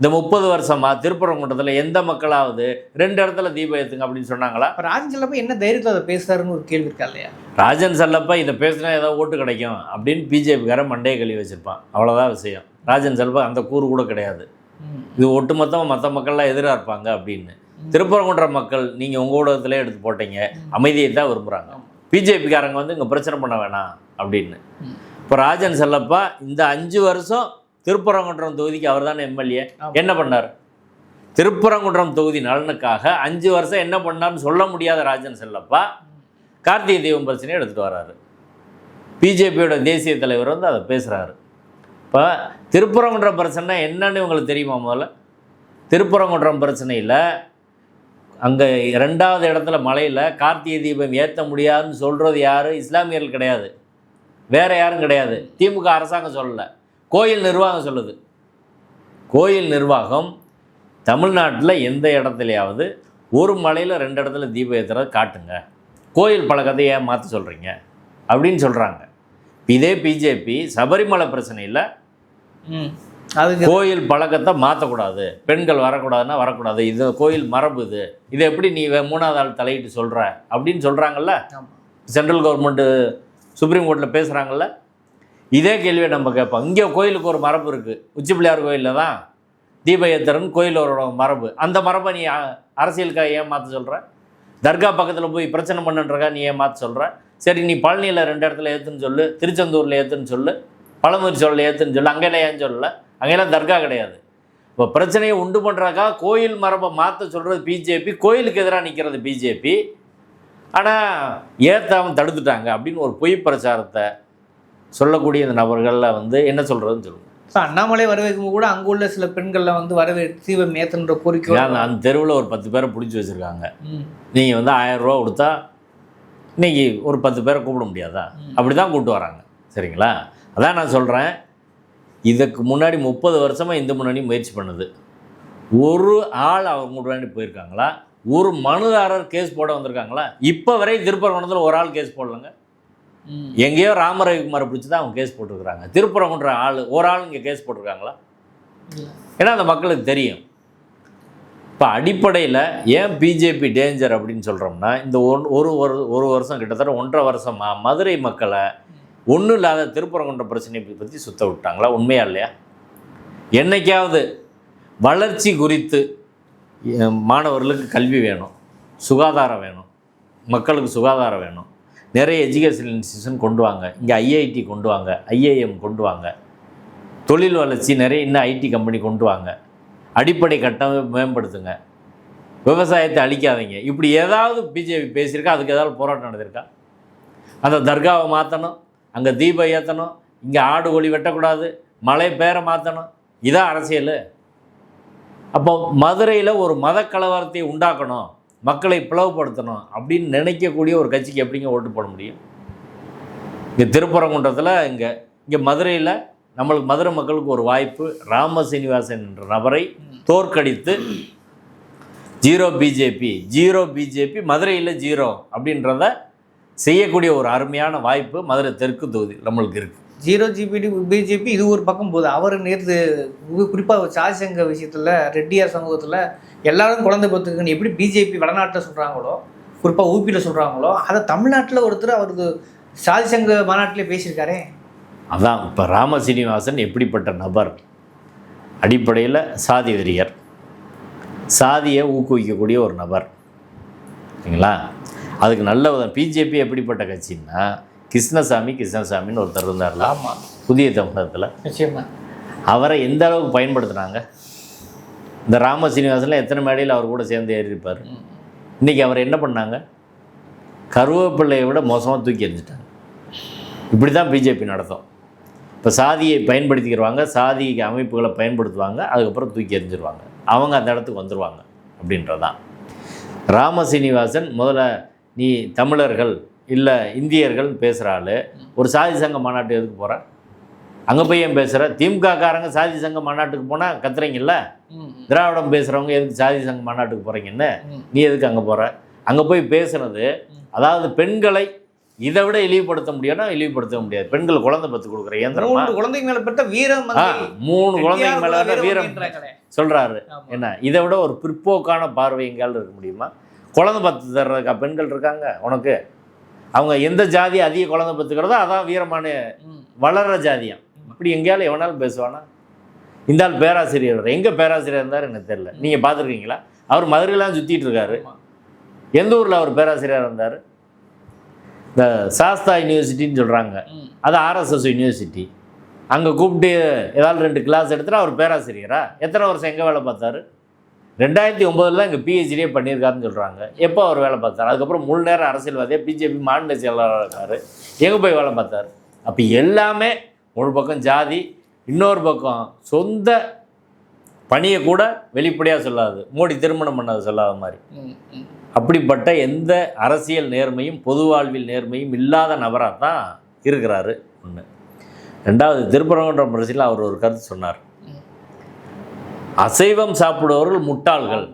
இந்த 30 வருஷமா திருப்பரங்குன்றத்தில் எந்த மக்களாவது 2 இடத்துல தீபம் ஏற்றுங்க அப்படின்னு சொன்னாங்களா? இப்போ ராஜன் செல்லப்பா என்ன தைரியத்தில் அதை பேசுறாருன்னு ஒரு கேள்வி இருக்கா இல்லையா? ராஜன் செல்லப்பா இதை பேசினா ஏதாவது ஓட்டு கிடைக்கும் அப்படின்னு பிஜேபிக்காரன் மண்டையை கழுவி வச்சிருப்பான், அவ்வளோதான் விஷயம். ராஜன் செல்லப்பா அந்த கூறு கூட கிடையாது. இது ஒட்டுமொத்தமாக மற்ற மக்கள்லாம் எதிராக இருப்பாங்க அப்படின்னு. திருப்பரங்குன்ற மக்கள் நீங்கள் உங்கள் ஊடகத்திலே எடுத்து போட்டீங்க, அமைதியை தான் விரும்புகிறாங்க. பிஜேபிக்காரங்க வந்து இங்கே பிரச்சனை பண்ண வேணாம் அப்படின்னு. இப்போ ராஜன் செல்லப்பா இந்த 5 வருஷம் திருப்பரங்குன்றம் தொகுதிக்கு அவர் தானே எம்எல்ஏ, என்ன பண்ணார்? திருப்பரங்குன்றம் தொகுதி நலனுக்காக 5 வருஷம் என்ன பண்ணார்னு சொல்ல முடியாத ராஜன் செல்லப்பா கார்த்திகை தீபம் பிரச்சனையை எடுத்துகிட்டு வர்றாரு. பிஜேபியோட தேசிய தலைவர் வந்து அதை பேசுகிறாரு. இப்போ திருப்பரங்குன்றம் பிரச்சனை என்னன்னு இவங்களுக்கு தெரியுமா? முதல்ல திருப்பரங்குன்றம் பிரச்சனையில் அங்கே 2வது இடத்துல மலையில் கார்த்திகை தீபம் ஏற்ற முடியாதுன்னு சொல்கிறது யார்? இஸ்லாமியர்கள் கிடையாது, வேறு யாரும் கிடையாது. திமுக அரசாங்கம் சொல்லலை, கோயில் நிர்வாகம் சொல்லுது. கோயில் நிர்வாகம் தமிழ்நாட்டில் எந்த இடத்துலையாவது ஒரு மலையில் 2 இடத்துல தீபம் ஏற்றுறத காட்டுங்க, கோயில் பழக்கத்தை ஏன் மாற்ற சொல்கிறீங்க அப்படின்னு சொல்கிறாங்க. இதே பிஜேபி சபரிமலை பிரச்சனையில் அதுக்கு கோயில் பழக்கத்தை மாற்றக்கூடாது, பெண்கள் வரக்கூடாதுன்னா வரக்கூடாது, இது கோயில் மரபு, இதை எப்படி நீ 3வது ஆள் தலையிட்டு சொல்கிற அப்படின்னு சொல்கிறாங்கல்ல. சென்ட்ரல் கவர்மெண்ட்டு சுப்ரீம் கோர்ட்டில் பேசுகிறாங்கல்ல. இதே கேள்வியை நம்ம கேட்போம். இங்கே கோயிலுக்கு ஒரு மரபு இருக்குது, உச்சி பிள்ளையார் கோயிலில் தான் தீப ஏத்தரன் கோயிலோட மரபு. அந்த மரபை நீ அரசியலுக்காக ஏன் மாற்ற சொல்கிற? தர்கா பக்கத்தில் போய் பிரச்சனை பண்ணுன்றக்கா நீ ஏன் மாற்ற சொல்கிற? சரி, நீ பழனியில் 2 இடத்துல ஏற்றுன்னு சொல்லு, திருச்செந்தூரில் ஏற்றுன்னு சொல்லு, பழமுதிர் சோழில் ஏற்றுன்னு சொல்லு, அங்கெல்லாம் ஏன் சொல்லலை? அங்கெல்லாம் தர்கா கிடையாது. இப்போ பிரச்சனையை உண்டு பண்ணுறாக்கா கோயில் மரபை மாற்ற சொல்கிறது பிஜேபி, கோயிலுக்கு எதிராக நிற்கிறது பிஜேபி. ஆனால் ஏற்றாமல் தடுத்துட்டாங்க அப்படின்னு ஒரு பொய் பிரச்சாரத்தை சொல்லக்கூடிய இந்த நபர்களில் வந்து என்ன சொல்கிறதுன்னு சொல்லுங்கள். ஸோ அண்ணாமலை வரவேற்கும் கூட அங்கே உள்ள சில பெண்களில் வந்து தீபம் ஏற்றுன்ற கோரிக்கை. அந்த தெருவில் ஒரு 10 பேரை பிடிச்சி வச்சுருக்காங்க. நீங்கள் வந்து 1000 ரூபா கொடுத்தா இன்றைக்கி ஒரு 10 பேரை கூப்பிட முடியாதா? அப்படி தான் கூப்பிட்டு வராங்க. சரிங்களா? அதான் நான் சொல்கிறேன், இதுக்கு முன்னாடி 30 வருஷமாக இந்து முன்னணி முயற்சி பண்ணுது. ஒரு ஆள் அவங்க முன்னாடி போயிருக்காங்களா? ஒரு மனுதாரர் கேஸ் போட வந்திருக்காங்களா? இப்போ வரை திருப்பரங்குன்றத்தில் ஒரு ஆள் கேஸ் போடலைங்க. எங்கேயோ ராமரவிக்குமாரை பிடிச்சி தான் அவங்க கேஸ் போட்டிருக்கிறாங்க. திருப்பரங்குன்ற ஒரு ஆள் இங்கே கேஸ் போட்டிருக்காங்களா? ஏன்னா அந்த மக்களுக்கு தெரியும். இப்போ அடிப்படையில் ஏன் பிஜேபி டேஞ்சர் அப்படின்னு சொல்கிறோம்னா, இந்த ஒரு வருஷம் கிட்டத்தட்ட 1.5 வருஷமாக மதுரை மக்களை ஒன்றும் இல்லாத திருப்பரங்குன்ற பிரச்சனையை பற்றி சுத்த விட்டாங்களா? உண்மையா இல்லையா? என்னைக்காவது வளர்ச்சி குறித்து மாணவர்களுக்கு கல்வி வேணும், சுகாதாரம் வேணும், மக்களுக்கு சுகாதாரம் வேணும், நிறைய எஜுகேஷன் இன்ஸ்டியூஷன் கொண்டு வாங்க, இங்கே ஐஐடி கொண்டு வாங்க, ஐஏஎம் கொண்டு வாங்க, தொழில் வளர்ச்சி நிறைய இன்னும் ஐடி கம்பெனி கொண்டு வாங்க, அடிப்படை கட்டமைப்பு மேம்படுத்துங்க, விவசாயத்தை அழிக்காதீங்க, இப்படி ஏதாவது பிஜேபி பேசியிருக்கா? அதுக்கு ஏதாவது போராட்டம் நடந்திருக்கா? அந்த தர்காவை மாற்றணும், அங்கே தீபம் ஏற்றணும், இங்கே ஆடு கோழி வெட்டக்கூடாது, மழை பேரை மாற்றணும், இதான் அரசியல். அப்போ மதுரையில் ஒரு மத கலவரத்தை உண்டாக்கணும், மக்களை பிளவுபடுத்தணும் அப்படின்னு நினைக்கக்கூடிய ஒரு கட்சிக்கு எப்படிங்க ஓட்டு போட முடியும்? இங்கே திருப்பரங்குன்றத்தில் இங்கே மதுரையில் நம்மளுக்கு மதுரை மக்களுக்கு ஒரு வாய்ப்பு, ராம சீனிவாசன் என்ற நபரை தோற்கடித்து ஜீரோ பிஜேபி மதுரையில் 0 அப்படின்றத செய்யக்கூடிய ஒரு அருமையான வாய்ப்பு மதுரை தெற்கு தொகுதி நம்மளுக்கு இருக்குது. 0 பிஜேபி இது ஒரு பக்கம் போகுது. அவர் நேற்று குறிப்பாக சாதிசங்க விஷயத்தில் ரெட்டியார் சமூகத்தில் எல்லாரும் குழந்தை பத்துக்குன்னு எப்படி பிஜேபி வடநாட்டில் சொல்கிறாங்களோ, குறிப்பாக ஊபியில் சொல்கிறாங்களோ, அதை தமிழ்நாட்டில் ஒருத்தர் அவருக்கு சாதிசங்க மாநாட்டிலே பேசியிருக்காரே. அதான் இப்போ ராம சீனிவாசன் எப்படிப்பட்ட நபர்? அடிப்படையில் சாதி வெறியர், சாதியை ஊக்குவிக்கக்கூடிய ஒரு நபர். சரிங்களா? அதுக்கு நல்ல பிஜேபி எப்படிப்பட்ட கட்சின்னா, கிருஷ்ணசாமின்னு ஒருத்தர் இருந்தார்ல, ஆமாம், புதிய தமிழகத்தில், நிச்சயமாக அவரை எந்த அளவுக்கு பயன்படுத்தினாங்க? இந்த ராம சீனிவாசனில் எத்தனை மேடையில் அவர் கூட சேர்ந்து ஏறியிருப்பார். இன்றைக்கி அவர் என்ன பண்ணாங்க? கருவேப்பிள்ளையை விட மோசமாக தூக்கி எறிஞ்சிட்டாங்க. இப்படி தான் பிஜேபி நடத்தும். இப்போ சாதியை பயன்படுத்திக்கிறவாங்க, சாதி அமைப்புகளை பயன்படுத்துவாங்க, அதுக்கப்புறம் தூக்கி எறிஞ்சிருவாங்க, அவங்க அந்த இடத்துக்கு வந்துடுவாங்க அப்படின்றதான். ராம சீனிவாசன் முதல்ல நீ தமிழர்கள் இல்லை இந்தியர்கள் பேசுகிறாள், ஒரு சாதி சங்க மாநாட்டு எதுக்கு போகிற? அங்கே போய் ஏன் பேசுகிற? திமுககாரங்க சாதி சங்க மாநாட்டுக்கு போனால் கத்துறீங்கல்ல, திராவிடம் பேசுகிறவங்க எதுக்கு சாதி சங்க மாநாட்டுக்கு போகிறீங்கன்னு, நீ எதுக்கு அங்கே போகிற? அங்கே போய் பேசுனது, அதாவது பெண்களை இதை விட இழிவுபடுத்த முடியும்னா இழிவுபடுத்த முடியாது. பெண்கள் குழந்தை பத்து கொடுக்குற இயந்திரமா? 3 குழந்தைங்க மேல பெற்ற வீரம் 3 குழந்தைங்க மேல வீரம் சொல்றாரு. என்ன இதை விட ஒரு பிற்போக்கான பார்வை எங்காலும் இருக்க முடியுமா? குழந்தை பத்து தர்றதுக்கா பெண்கள் இருக்காங்க உனக்கு? அவங்க எந்த ஜாதி அதிக குழந்தை பத்துக்கிறதோ அதான் வீரமான வளர்ற ஜாதியம். இப்படி எங்கேயாலும் எவனாலும் பேசுவானா? இந்த ஆள் பேராசிரியர், எங்கே பேராசிரியர் இருந்தார் எனக்கு தெரியல. நீங்கள் பார்த்துருக்கீங்களா? அவர் மதுரையெல்லாம் சுற்றிட்டு இருக்காரு. எந்த ஊரில் அவர் பேராசிரியர் இருந்தார்? இந்த சாஸ்தா யூனிவர்சிட்டின்னு சொல்கிறாங்க, அது RSS யூனிவர்சிட்டி. அங்கே கூப்பிட்டு ஏதாவது 2 கிளாஸ் எடுத்துகிட்டு அவர் பேராசிரியரா? எத்தனை வருஷம் எங்கே வேலை பார்த்தாரு? 2009 தான் இங்கே PhD பண்ணியிருக்காருன்னு சொல்கிறாங்க. எப்போ அவர் வேலை பார்த்தார்? அதுக்கப்புறம் முழு நேரம் அரசியல்வாதியாக பிஜேபி மாநில செயலாளராக இருக்கார். எங்கே போய் வேலை பார்த்தார்? அப்போ எல்லாமே ஒரு பக்கம் ஜாதி, இன்னொரு பக்கம் சொந்த பணியை கூட வெளிப்படையாக சொல்லாது. மோடி திருமணம் பண்ணது சொல்லாத மாதிரி. அப்படிப்பட்ட எந்த அரசியல் நேர்மையும் பொது வாழ்வில் நேர்மையும் இல்லாத நபராக தான் இருக்கிறாரு. ஒன்று. ரெண்டாவது, திருப்பரங்குன்றம் அரசியல் அவர் ஒரு கருத்து சொன்னார், அசைவம் சாப்பிடுபவர்கள் முட்டாள்கள்,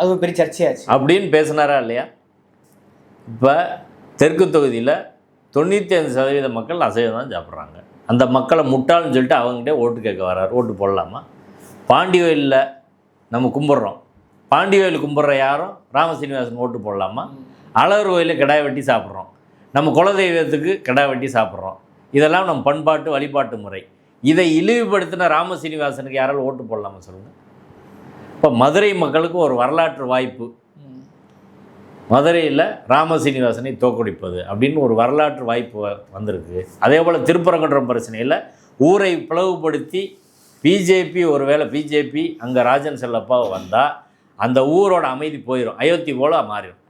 அது பெரிய சர்ச்சையாச்சு அப்படின்னு பேசினாரா இல்லையா? இப்போ தெற்கு தொகுதியில் 95% மக்கள் அசைவம் தான் சாப்பிட்றாங்க. அந்த மக்களை முட்டாள்னு சொல்லிட்டு அவங்ககிட்ட ஓட்டு கேட்க வர்றாரு. ஓட்டு போடலாமா? பாண்டியோயிலில் நம்ம கும்பிட்றோம், பாண்டியோயில் கும்பிட்ற யாரும் ராமசீனிவாசன் ஓட்டு போடலாமா? அழகர் கோயிலில் கிடாய் வெட்டி சாப்பிட்றோம், நம்ம குலதெய்வத்துக்கு கிடாய் வெட்டி சாப்பிட்றோம். இதெல்லாம் நம்ம பண்பாட்டு வழிபாட்டு முறை. இதை இழிவுபடுத்தின ராமசீனிவாசனுக்கு யாராலும் ஓட்டு போடலாமா சொல்லுங்கள்? இப்போ மதுரை மக்களுக்கு ஒரு வரலாற்று வாய்ப்பு, மதுரையில் ராமசீனிவாசனை தோற்கடிப்பது அப்படின்னு ஒரு வரலாற்று வாய்ப்பு வந்திருக்கு. அதே போல் திருப்பரங்குன்றம் பிரச்சனையில் ஊரை பிளவுபடுத்தி பிஜேபி, ஒருவேளை பிஜேபி அங்கே ராஜன் செல்லப்பாவை வந்தால் அந்த ஊரோட அமைதி போயிடும், அயோத்தி போல் மாறிடும்.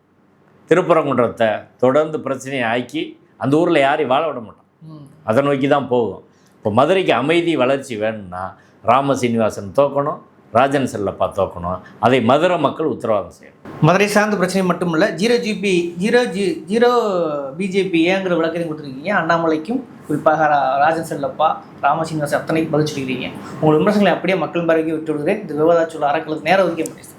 திருப்பரங்குன்றத்தை தொடர்ந்து பிரச்சனையை ஆக்கி அந்த ஊரில் யாரையும் வாழ விட மாட்டோம், அதை நோக்கி தான் போகும். இப்போ மதுரைக்கு அமைதி வளர்ச்சி வேணும்னா ராமசீனிவாசன் தோக்கணும், ராஜன் செல்லப்பா தோக்கணும். அதை மதுரை மக்கள் உத்தரவாதம் செய்யணும். மதுரை சார்ந்த பிரச்சனை மட்டும் இல்லை, 0 பிஜேபி ஏங்கிற விளக்கத்தையும் கொடுத்துருக்கீங்க. அண்ணாமலைக்கும் குறிப்பாக ராஜன் செல்லப்பா, ராமசீனிவாசன் அத்தனைக்கு பதில் சொல்லிக்கிறீங்க. உங்கள் விமர்சனங்களை அப்படியே மக்கள் பார்வைக்கு விட்டு விடுகிறேன். இந்த விவாதச்சொல் அறக்களுக்கு நேரம் ஒதுக்க முடியும்.